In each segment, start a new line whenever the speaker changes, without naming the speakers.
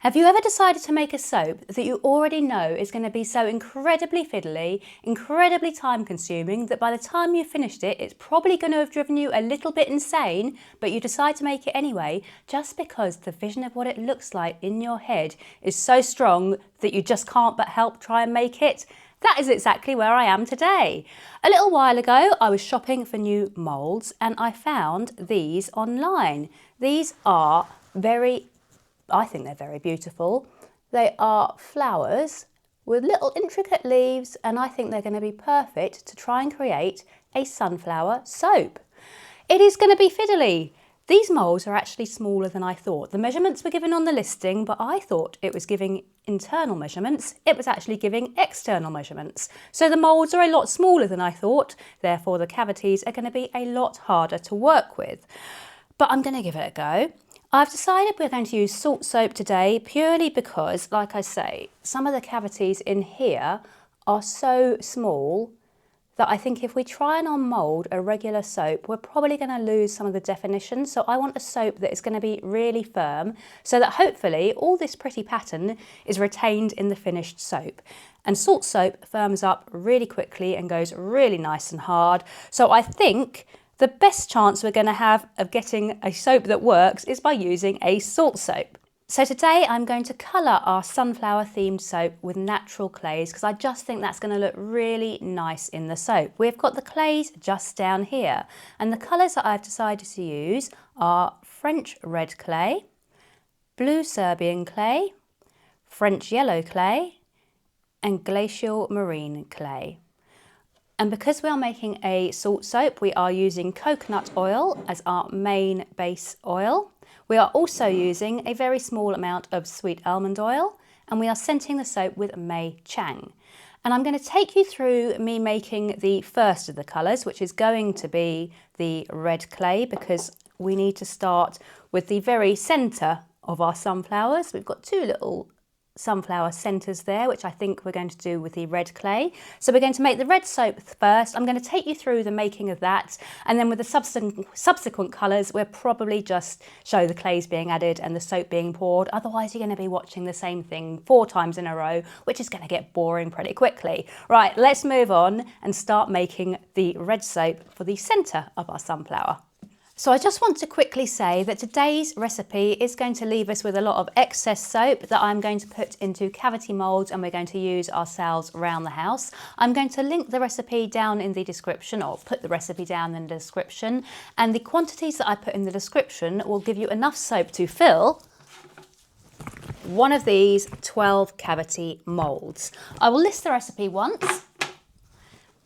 Have you ever decided to make a soap that you already know is going to be so incredibly fiddly, incredibly time consuming that by the time you've finished it, it's probably going to have driven you a little bit insane, but you decide to make it anyway, just because the vision of what it looks like in your head is so strong that you just can't but help try and make it? That is exactly where I am today. A little while ago, I was shopping for new moulds and I found these online. These are I think they're very beautiful. They are flowers with little intricate leaves, and I think they're going to be perfect to try and create a sunflower soap. It is going to be fiddly. These moulds are actually smaller than I thought. The measurements were given on the listing, but I thought it was giving internal measurements. It was actually giving external measurements. So the moulds are a lot smaller than I thought. Therefore, the cavities are going to be a lot harder to work with. But I'm going to give it a go. I've decided we're going to use salt soap today purely because, like I say, some of the cavities in here are so small that I think if we try and unmould a regular soap, we're probably going to lose some of the definition. So I want a soap that is going to be really firm so that hopefully all this pretty pattern is retained in the finished soap. And salt soap firms up really quickly and goes really nice and hard. So I think the best chance we're going to have of getting a soap that works is by using a salt soap. So today I'm going to colour our sunflower themed soap with natural clays because I just think that's going to look really nice in the soap. We've got the clays just down here, and the colours that I've decided to use are French red clay, blue Serbian clay, French yellow clay and glacial marine clay. And because we are making a salt soap, we are using coconut oil as our main base oil. We are also using a very small amount of sweet almond oil, and we are scenting the soap with May Chang. And I'm going to take you through me making the first of the colours, which is going to be the red clay, because we need to start with the very centre of our sunflowers. We've got two little sunflower centres there, which I think we're going to do with the red clay. So we're going to make the red soap first. I'm going to take you through the making of that, and then with the subsequent colours we'll probably just show the clays being added and the soap being poured. Otherwise you're going to be watching the same thing 4 times in a row, which is going to get boring pretty quickly. Right, let's move on and start making the red soap for the centre of our sunflower. So I just want to quickly say that today's recipe is going to leave us with a lot of excess soap that I'm going to put into cavity moulds and we're going to use ourselves around the house. I'm going to link the recipe down in the description, or put the recipe down in the description, and the quantities that I put in the description will give you enough soap to fill one of these 12 cavity moulds. I will list the recipe once,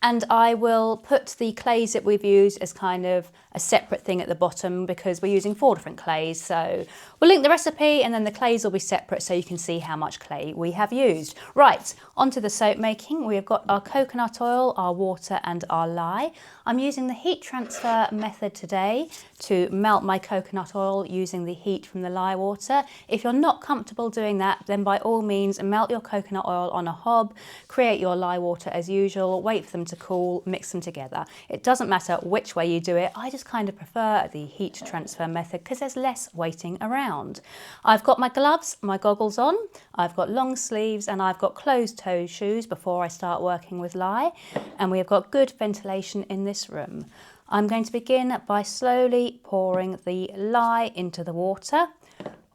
and I will put the clays that we've used as kind of a separate thing at the bottom because we're using 4 different clays. So we'll link the recipe and then the clays will be separate so you can see how much clay we have used. Right, onto the soap making. We've got our coconut oil, our water and our lye. I'm using the heat transfer method today to melt my coconut oil using the heat from the lye water. If you're not comfortable doing that, then by all means melt your coconut oil on a hob, create your lye water as usual, wait for them to cool, mix them together. It doesn't matter which way you do it. I just kind of prefer the heat transfer method because there's less waiting around. I've got my gloves, my goggles on, I've got long sleeves and I've got closed toe shoes before I start working with lye, and we have got good ventilation in this room. I'm going to begin by slowly pouring the lye into the water.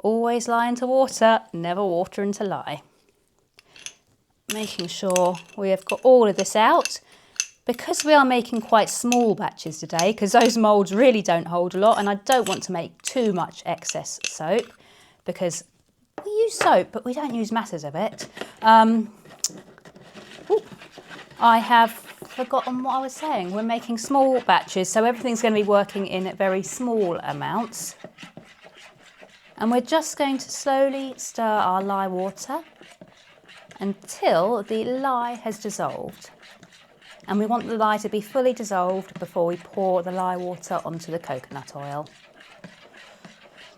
Always lye into water, never water into lye. Making sure we have got all of this out. Because we are making quite small batches today, because those moulds really don't hold a lot, and I don't want to make too much excess soap, because we use soap, but we don't use masses of it. I have forgotten what I was saying. We're making small batches, so everything's going to be working in very small amounts. And we're just going to slowly stir our lye water until the lye has dissolved. And we want the lye to be fully dissolved before we pour the lye water onto the coconut oil.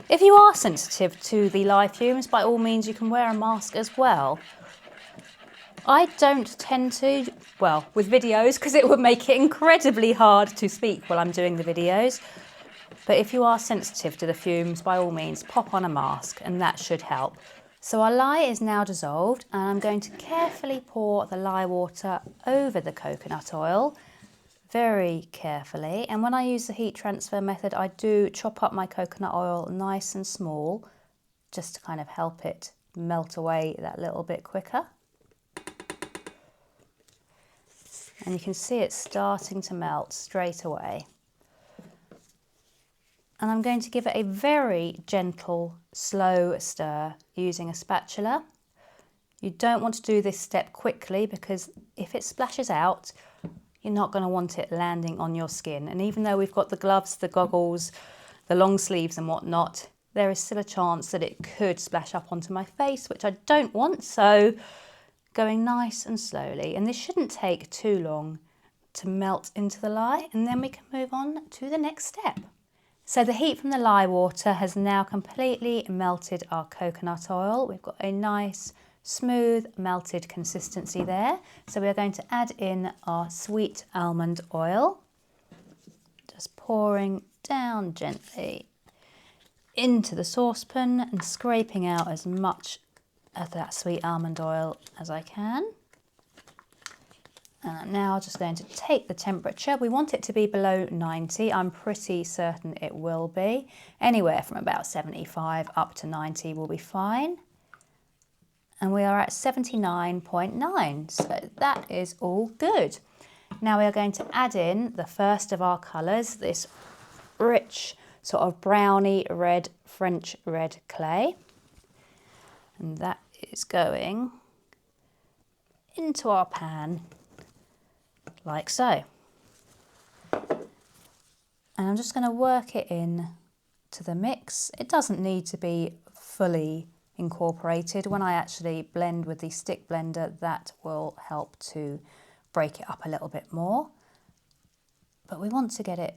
If you are sensitive to the lye fumes, by all means you can wear a mask as well. I don't tend to, well, with videos, because it would make it incredibly hard to speak while I'm doing the videos. But if you are sensitive to the fumes, by all means pop on a mask and that should help. So our lye is now dissolved, and I'm going to carefully pour the lye water over the coconut oil, very carefully. And when I use the heat transfer method, I do chop up my coconut oil nice and small, just to kind of help it melt away that little bit quicker. And you can see it starting to melt straight away. And I'm going to give it a very gentle, slow stir using a spatula. You don't want to do this step quickly, because if it splashes out, you're not going to want it landing on your skin. And even though we've got the gloves, the goggles, the long sleeves and whatnot, there is still a chance that it could splash up onto my face, which I don't want. So going nice and slowly, and this shouldn't take too long to melt into the lye, and then we can move on to the next step. So the heat from the lye water has now completely melted our coconut oil. We've got a nice, smooth, melted consistency there. So we are going to add in our sweet almond oil, just pouring down gently into the saucepan and scraping out as much of that sweet almond oil as I can. And I'm now just going to take the temperature. We want it to be below 90. I'm pretty certain it will be. Anywhere from about 75 up to 90 will be fine. And we are at 79.9, so that is all good. Now we are going to add in the first of our colours, this rich sort of browny red French red clay. And that is going into our pan like so. And I'm just going to work it in to the mix. It doesn't need to be fully incorporated. When I actually blend with the stick blender, that will help to break it up a little bit more. But we want to get it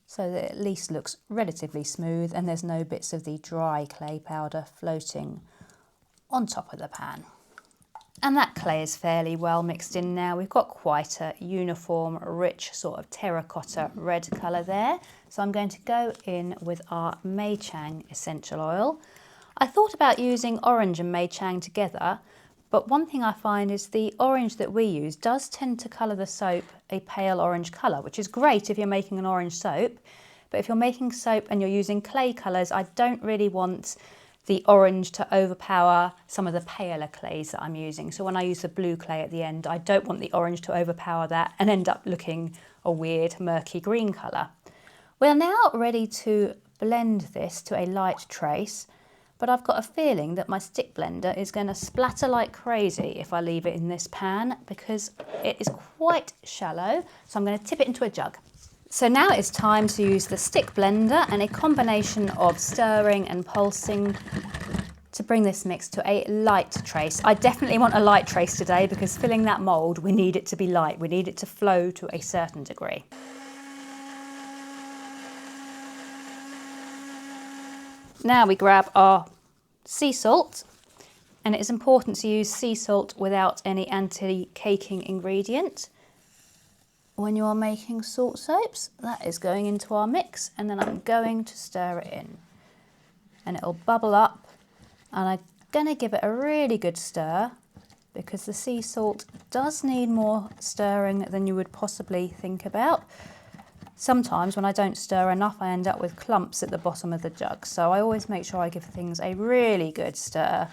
so that it at least looks relatively smooth and there's no bits of the dry clay powder floating on top of the pan. And that clay is fairly well mixed in now. We've got quite a uniform, rich sort of terracotta red colour there. So I'm going to go in with our May Chang essential oil. I thought about using orange and May Chang together, but one thing I find is the orange that we use does tend to colour the soap a pale orange colour, which is great if you're making an orange soap. But if you're making soap and you're using clay colours, I don't really want the orange to overpower some of the paler clays that I'm using. So when I use the blue clay at the end, I don't want the orange to overpower that and end up looking a weird murky green colour. We're now ready to blend this to a light trace, but I've got a feeling that my stick blender is going to splatter like crazy if I leave it in this pan, because it is quite shallow. So I'm going to tip it into a jug. So now it's time to use the stick blender and a combination of stirring and pulsing to bring this mix to a light trace. I definitely want a light trace today, because filling that mould, we need it to be light. We need it to flow to a certain degree. Now we grab our sea salt, and it is important to use sea salt without any anti-caking ingredient when you are making salt soaps. That is going into our mix, and then I'm going to stir it in, and it'll bubble up, and I'm going to give it a really good stir, because the sea salt does need more stirring than you would possibly think about. Sometimes when I don't stir enough, I end up with clumps at the bottom of the jug, so I always make sure I give things a really good stir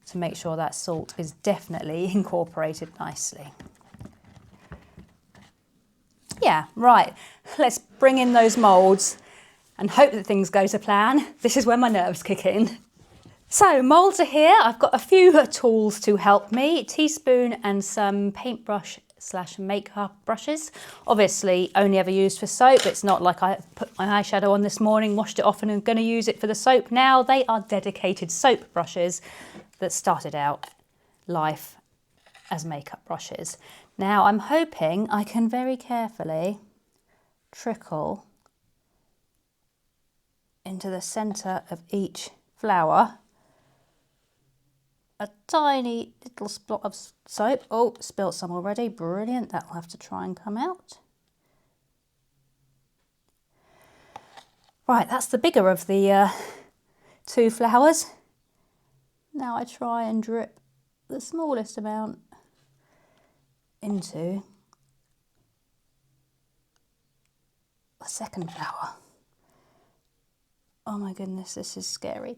to make sure that salt is definitely incorporated nicely. Yeah, right, let's bring in those moulds and hope that things go to plan. This is when my nerves kick in. So moulds are here. I've got a few tools to help me, teaspoon and some paintbrush / makeup brushes. Obviously only ever used for soap. It's not like I put my eyeshadow on this morning, washed it off and I'm going to use it for the soap now. They are dedicated soap brushes that started out life as makeup brushes. Now I'm hoping I can very carefully trickle into the centre of each flower a tiny little spot of soap. Oh, spilt some already, brilliant, that'll have to try and come out. Right, that's the bigger of the two flowers. Now I try and drip the smallest amount into the second flower. Oh my goodness, this is scary.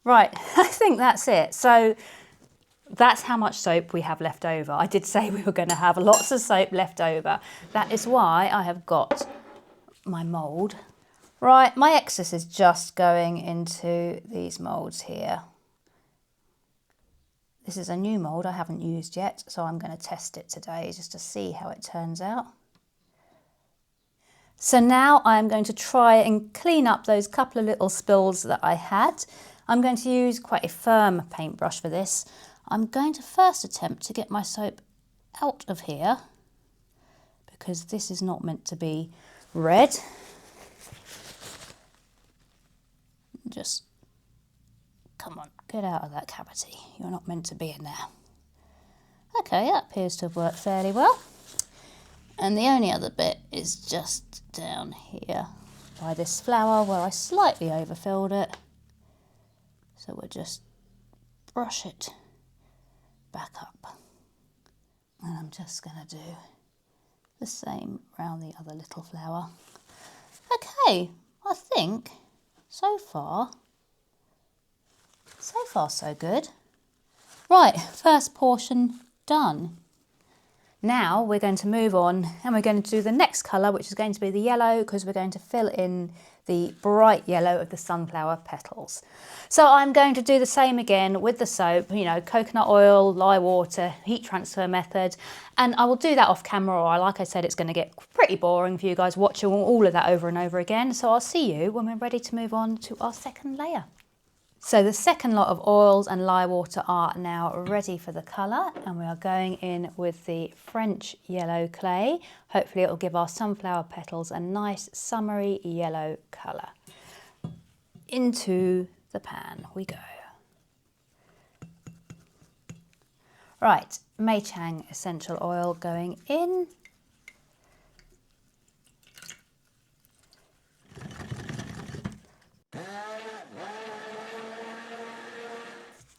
Right, I think that's it. So that's how much soap we have left over. I did say we were going to have lots of soap left over. That is why I have got my mould. Right, my excess is just going into these moulds here. This is a new mould I haven't used yet, so I'm going to test it today just to see how it turns out. So now I'm going to try and clean up those couple of little spills that I had. I'm going to use quite a firm paintbrush for this. I'm going to first attempt to get my soap out of here because this is not meant to be red. Just, come on, get out of that cavity. You're not meant to be in there. Okay, that appears to have worked fairly well. And the only other bit is just down here by this flower where I slightly overfilled it. So we'll just brush it back up. And I'm just going to do the same around the other little flower. Okay, I think so far so good. Right, first portion done. Now we're going to move on and we're going to do the next colour, which is going to be the yellow, because we're going to fill in the bright yellow of the sunflower petals. So I'm going to do the same again with the soap, you know, coconut oil, lye water, heat transfer method, and I will do that off camera, or like I said, it's going to get pretty boring for you guys watching all of that over and over again. So I'll see you when we're ready to move on to our second layer. So the second lot of oils and lye water are now ready for the colour, and we are going in with the French yellow clay. Hopefully it will give our sunflower petals a nice summery yellow colour. Into the pan we go. Right, May Chang essential oil going in.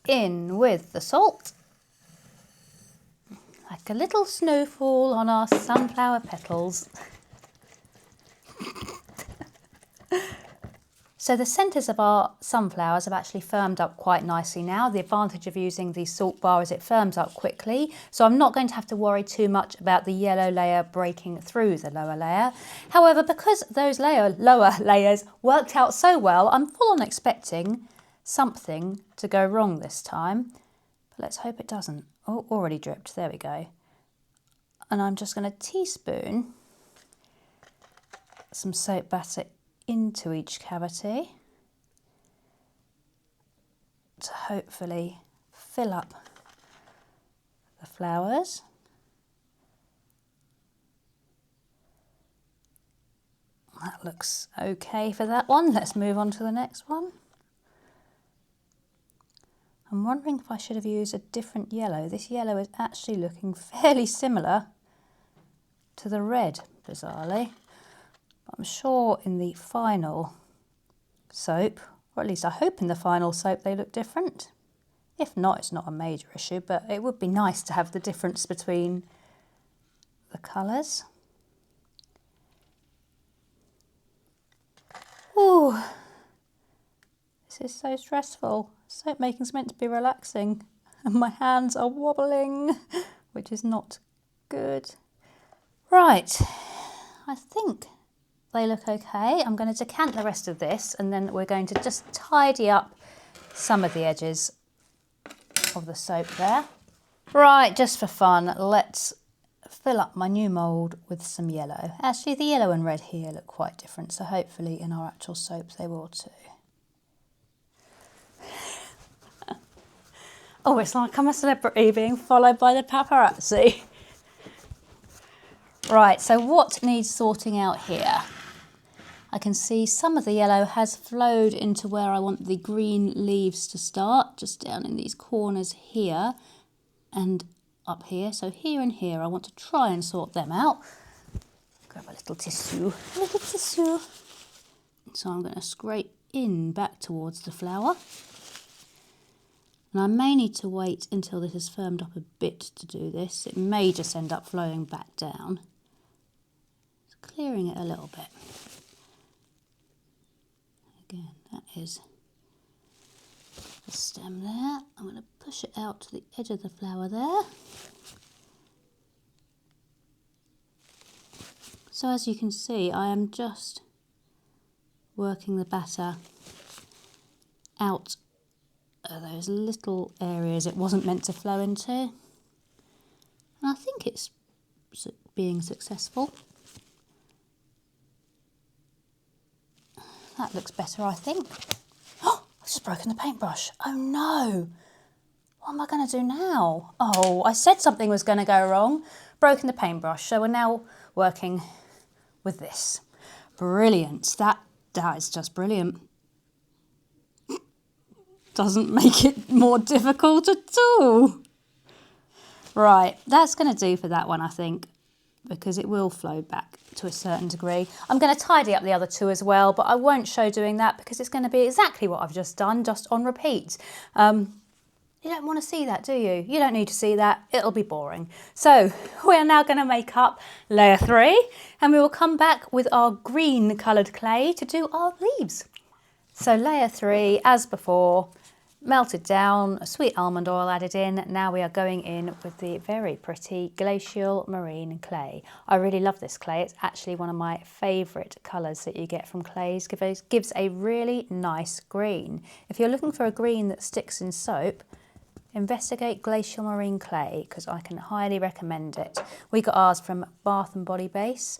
In with the salt, like a little snowfall on our sunflower petals. So the centres of our sunflowers have actually firmed up quite nicely now. The advantage of using the salt bar is it firms up quickly, so I'm not going to have to worry too much about the yellow layer breaking through the lower layer. However, because those lower layers worked out so well, I'm full on expecting something to go wrong this time, but let's hope it doesn't. Oh, already dripped, there we go. And I'm just going to teaspoon some soap batter into each cavity to hopefully fill up the flowers. That looks okay for that one. Let's move on to the next one. I'm wondering if I should have used a different yellow. This yellow is actually looking fairly similar to the red, bizarrely. But I'm sure in the final soap, or at least I hope in the final soap, they look different. If not, it's not a major issue, but it would be nice to have the difference between the colours. Ooh, this is so stressful. Soap making's meant to be relaxing and my hands are wobbling, which is not good. Right, I think they look okay. I'm going to decant the rest of this and then we're going to just tidy up some of the edges of the soap there. Right, just for fun, let's fill up my new mould with some yellow. Actually, the yellow and red here look quite different, so hopefully in our actual soap they will too. Oh, it's like I'm a celebrity being followed by the paparazzi. Right, so what needs sorting out here? I can see some of the yellow has flowed into where I want the green leaves to start, just down in these corners here and up here. So here and here, I want to try and sort them out. Grab a little tissue, So I'm going to scrape in back towards the flower. And I may need to wait until this has firmed up a bit to do this. It may just end up flowing back down. Just clearing it a little bit. Again, that is the stem there. I'm going to push it out to the edge of the flower there. So as you can see, I am just working the batter out of those little areas it wasn't meant to flow into. And I think it's being successful. That looks better, I think. Oh, I've just broken the paintbrush. Oh no! What am I going to do now? Oh, I said something was going to go wrong. Broken the paintbrush, so we're now working with this. Brilliant. That is just brilliant. Doesn't make it more difficult at all. Right, that's going to do for that one, I think, because it will flow back to a certain degree. I'm going to tidy up the other two as well, but I won't show doing that because it's going to be exactly what I've just done, just on repeat. You don't want to see that, do you? You don't need to see that. It'll be boring. So we are now going to make up layer 3, and we will come back with our green coloured clay to do our leaves. So layer 3, as before, melted down, a sweet almond oil added in. Now we are going in with the very pretty glacial marine clay. I really love this clay. It's actually one of my favourite colours that you get from clays. Gives a really nice green. If you're looking for a green that sticks in soap, investigate glacial marine clay because I can highly recommend it. We got ours from Bath and Body Base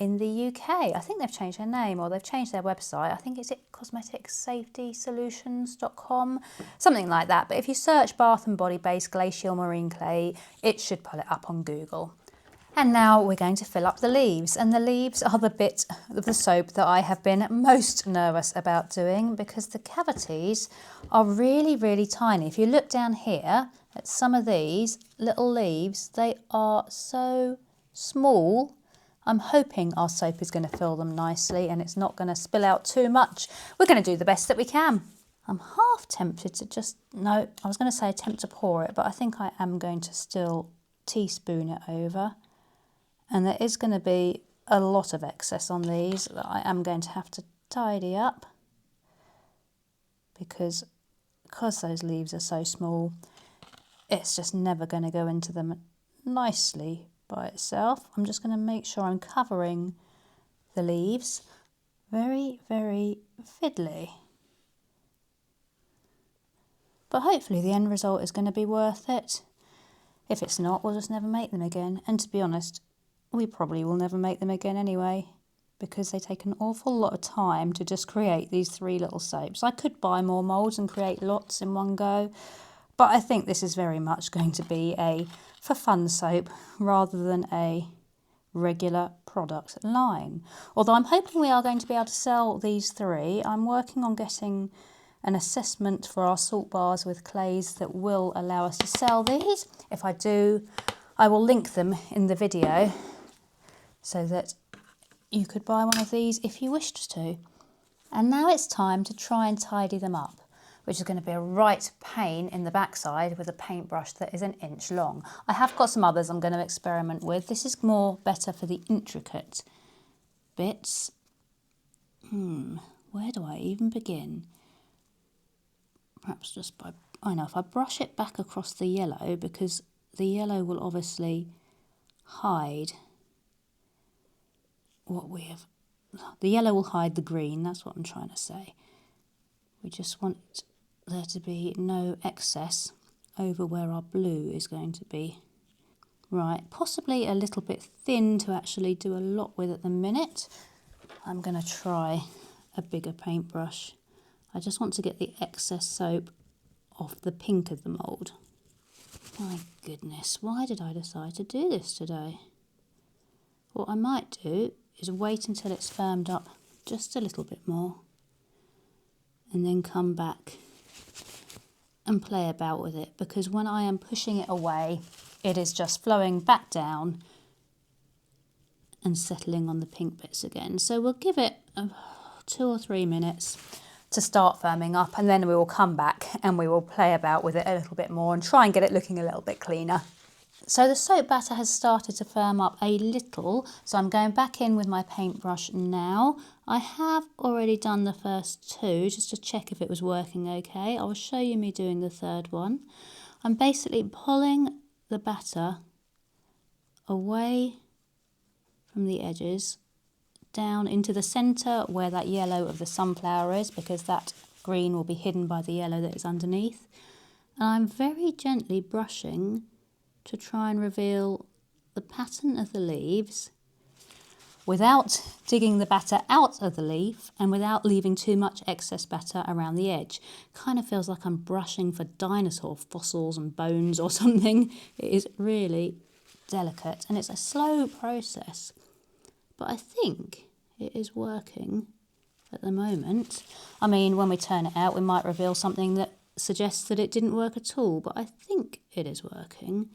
in the UK. I think they've changed their name or they've changed their website. I think it's cosmeticsafetysolutions.com, something like that. But if you search Bath and Body Base glacial marine clay, it should pull it up on Google. And now we're going to fill up the leaves, and the leaves are the bit of the soap that I have been most nervous about doing because the cavities are really, really tiny. If you look down here at some of these little leaves, they are so small. I'm hoping our soap is going to fill them nicely and it's not going to spill out too much. We're going to do the best that we can. I'm half tempted to no, I was going to say attempt to pour it, but I think I am going to still teaspoon it over. And there is going to be a lot of excess on these that I am going to have to tidy up because those leaves are so small, it's just never going to go into them nicely by itself. I'm just going to make sure I'm covering the leaves very, very fiddly. But hopefully the end result is going to be worth it. If it's not, we'll just never make them again. And to be honest, we probably will never make them again anyway, because they take an awful lot of time to just create these 3 little soaps. I could buy more moulds and create lots in one go, but I think this is very much going to be a for fun soap rather than a regular product line. Although I'm hoping we are going to be able to sell these 3. I'm working on getting an assessment for our salt bars with clays that will allow us to sell these. If I do, I will link them in the video so that you could buy one of these if you wished to. And now it's time to try and tidy them up, which is going to be a right pain in the backside with a paintbrush that is 1 inch long. I have got some others I'm going to experiment with. This is more better for the intricate bits. Where do I even begin? Perhaps just by, I know, if I brush it back across the yellow, because the yellow will obviously hide what we have. The yellow will hide the green, that's what I'm trying to say. We just want there to be no excess over where our blue is going to be. Right, possibly a little bit thin to actually do a lot with at the minute. I'm going to try a bigger paintbrush. I just want to get the excess soap off the pink of the mould. My goodness, why did I decide to do this today? What I might do is wait until it's firmed up just a little bit more and then come back and play about with it, because when I am pushing it away, it is just flowing back down and settling on the pink bits again. So we'll give it 2 or 3 minutes to start firming up, and then we will come back and we will play about with it a little bit more and try and get it looking a little bit cleaner. So the soap batter has started to firm up a little, so I'm going back in with my paintbrush now. I have already done the first two just to check if it was working okay. I will show you me doing the third one. I'm basically pulling the batter away from the edges down into the centre where that yellow of the sunflower is, because that green will be hidden by the yellow that is underneath. And I'm very gently brushing to try and reveal the pattern of the leaves without digging the batter out of the leaf and without leaving too much excess batter around the edge. Kind of feels like I'm brushing for dinosaur fossils and bones or something. It is really delicate and it's a slow process, but I think it is working at the moment. I mean, when we turn it out, we might reveal something that suggests that it didn't work at all, but I think it is working.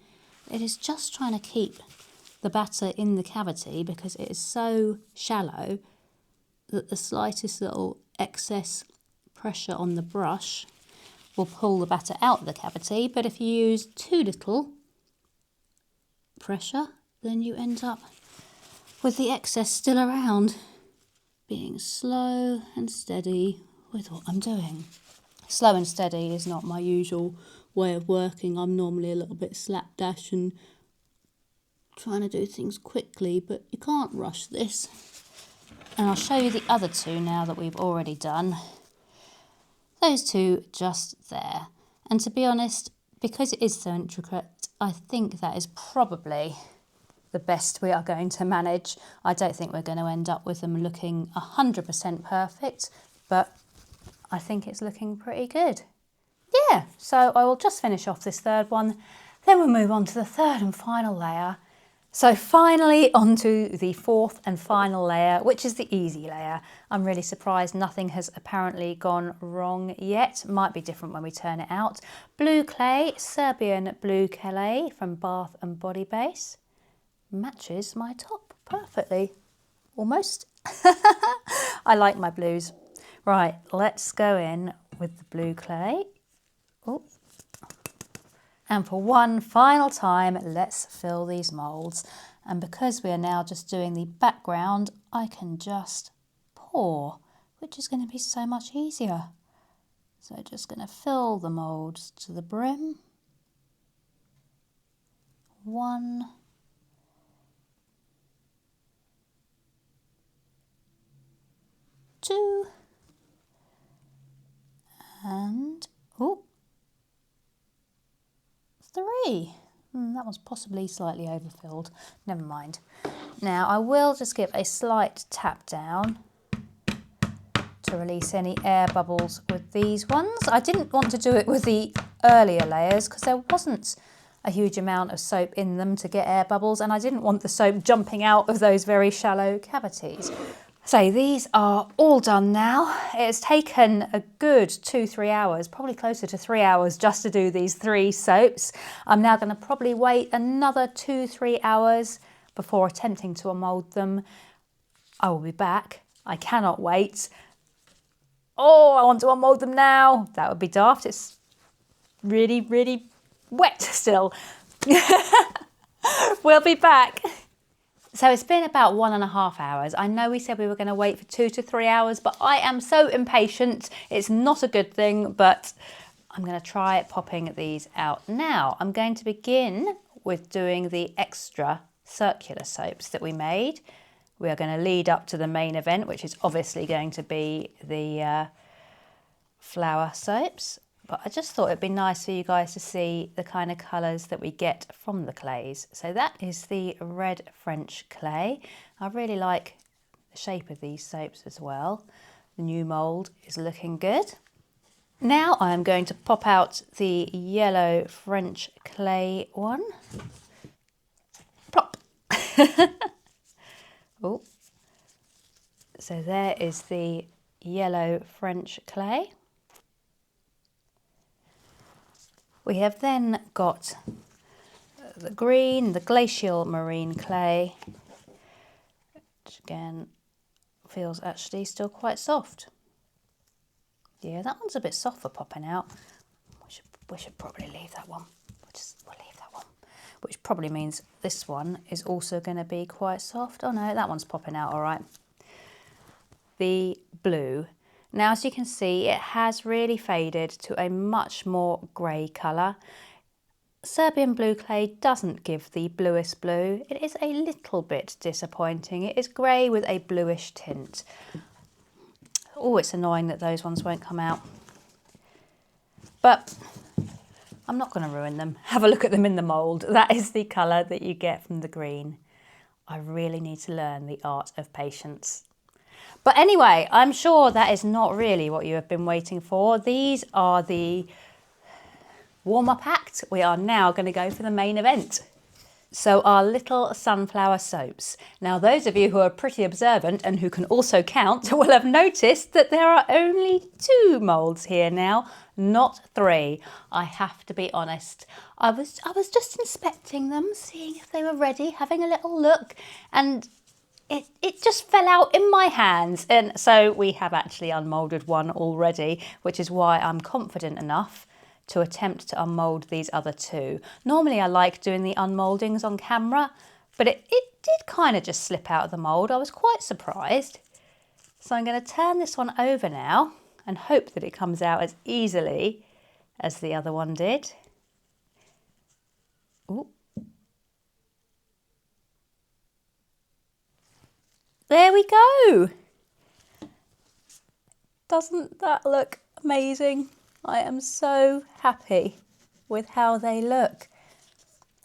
It is just trying to keep the batter in the cavity because it is so shallow that the slightest little excess pressure on the brush will pull the batter out of the cavity. But if you use too little pressure, then you end up with the excess still around. Being slow and steady with what I'm doing. Slow and steady is not my usual way of working. I'm normally a little bit slapdash and trying to do things quickly, but you can't rush this. And I'll show you the other two now that we've already done. Those two just there. And to be honest, because it is so intricate, I think that is probably the best we are going to manage. I don't think we're going to end up with them looking 100% perfect, but I think it's looking pretty good. Yeah, so I will just finish off this third one, then we'll move on to the third and final layer. So finally onto the fourth and final layer, which is the easy layer. I'm really surprised nothing has apparently gone wrong yet. Might be different when we turn it out. Blue clay, Serbian blue clay from Bath and Body Base. Matches my top perfectly, almost. I like my blues. Right, let's go in with the blue clay. Oh. And for one final time, let's fill these moulds. And because we are now just doing the background, I can just pour, which is going to be so much easier. So just going to fill the moulds to the brim. 1, 2, and 3. That was possibly slightly overfilled. Never mind. Now I will just give a slight tap down to release any air bubbles with these ones. I didn't want to do it with the earlier layers because there wasn't a huge amount of soap in them to get air bubbles, and I didn't want the soap jumping out of those very shallow cavities. So these are all done now. It's taken a good 2-3 hours, probably closer to 3 hours just to do these 3 soaps. I'm now going to probably wait another 2-3 hours before attempting to unmold them. I will be back. I cannot wait. Oh, I want to unmold them now. That would be daft. It's really, really wet still. We'll be back. So it's been about 1.5 hours. I know we said we were going to wait for 2 to 3 hours, but I am so impatient. It's not a good thing, but I'm going to try popping these out now. I'm going to begin with doing the extra circular soaps that we made. We are going to lead up to the main event, which is obviously going to be the flower soaps. But I just thought it'd be nice for you guys to see the kind of colours that we get from the clays. So that is the red French clay. I really like the shape of these soaps as well. The new mould is looking good. Now I'm going to pop out the yellow French clay one. Plop. Oh. So there is the yellow French clay. We have then got the green, the glacial marine clay, which again feels actually still quite soft. Yeah, that one's a bit soft for popping out. We should probably leave that one. We'll leave that one. Which probably means this one is also going to be quite soft. Oh no, that one's popping out all right. The blue. Now, as you can see, it has really faded to a much more grey colour. Serbian blue clay doesn't give the bluest blue. It is a little bit disappointing. It is grey with a bluish tint. Oh, it's annoying that those ones won't come out. But I'm not going to ruin them. Have a look at them in the mould. That is the colour that you get from the green. I really need to learn the art of patience. But anyway, I'm sure that is not really what you have been waiting for. These are the warm-up act. We are now going to go for the main event. So our little sunflower soaps. Now, those of you who are pretty observant and who can also count will have noticed that there are only 2 moulds here now, not 3. I have to be honest. I was just inspecting them, seeing if they were ready, having a little look, and it just fell out in my hands. And so we have actually unmolded one already, which is why I'm confident enough to attempt to unmold these other 2. Normally I like doing the unmoldings on camera, but it did kind of just slip out of the mould. I was quite surprised. So I'm going to turn this one over now and hope that it comes out as easily as the other one did. Ooh. There we go. Doesn't that look amazing? I am so happy with how they look.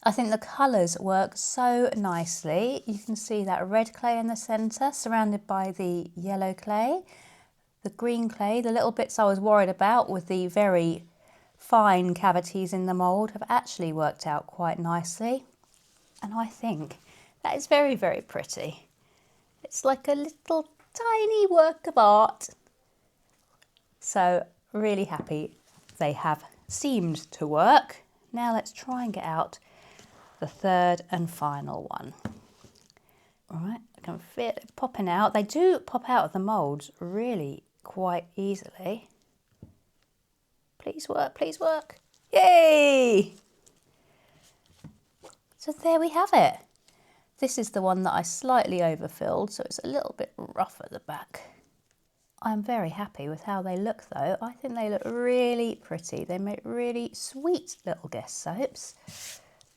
I think the colours work so nicely. You can see that red clay in the centre surrounded by the yellow clay. The green clay, the little bits I was worried about with the very fine cavities in the mould have actually worked out quite nicely. And I think that is very, very pretty. It's like a little tiny work of art. So really happy they have seemed to work. Now let's try and get out the third and final one. All right, I can feel it popping out. They do pop out of the moulds really quite easily. Please work, please work. Yay! So there we have it. This is the one that I slightly overfilled, so it's a little bit rough at the back. I'm very happy with how they look though. I think they look really pretty. They make really sweet little guest soaps.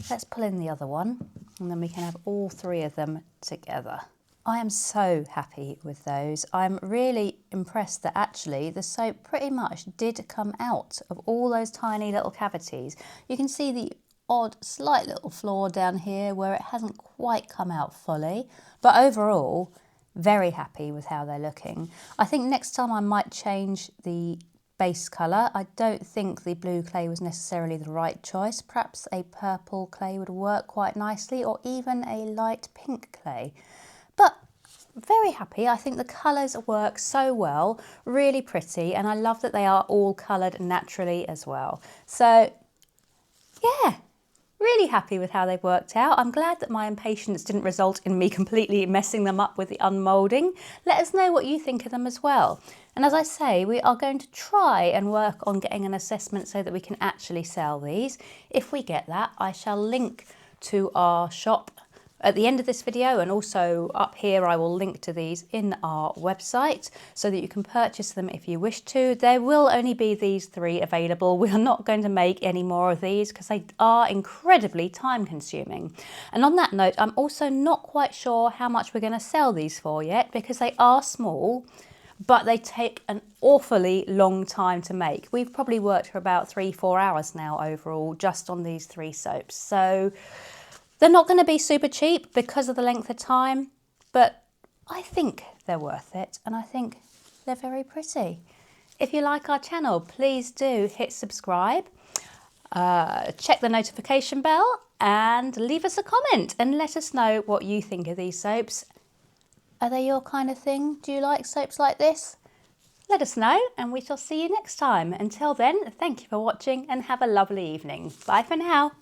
Let's pull in the other one and then we can have all 3 of them together. I am so happy with those. I'm really impressed that actually the soap pretty much did come out of all those tiny little cavities. You can see the odd slight little flaw down here where it hasn't quite come out fully, but overall very happy with how they're looking. I think next time I might change the base colour. I don't think the blue clay was necessarily the right choice. Perhaps a purple clay would work quite nicely, or even a light pink clay. But very happy. I think the colours work so well, really pretty, and I love that they are all coloured naturally as well. So yeah, really happy with how they've worked out. I'm glad that my impatience didn't result in me completely messing them up with the unmolding. Let us know what you think of them as well. And as I say, we are going to try and work on getting an assessment so that we can actually sell these. If we get that, I shall link to our shop at the end of this video, and also up here I will link to these in our website so that you can purchase them if you wish to. There will only be these 3 available. We are not going to make any more of these because they are incredibly time consuming. And on that note, I'm also not quite sure how much we're going to sell these for yet, because they are small, but they take an awfully long time to make. We've probably worked for about 3-4 hours now overall just on these 3 soaps. So they're not going to be super cheap because of the length of time, but I think they're worth it, and I think they're very pretty. If you like our channel, please do hit subscribe, check the notification bell, and leave us a comment and let us know what you think of these soaps. Are they your kind of thing? Do you like soaps like this? Let us know, and we shall see you next time. Until then, thank you for watching and have a lovely evening. Bye for now.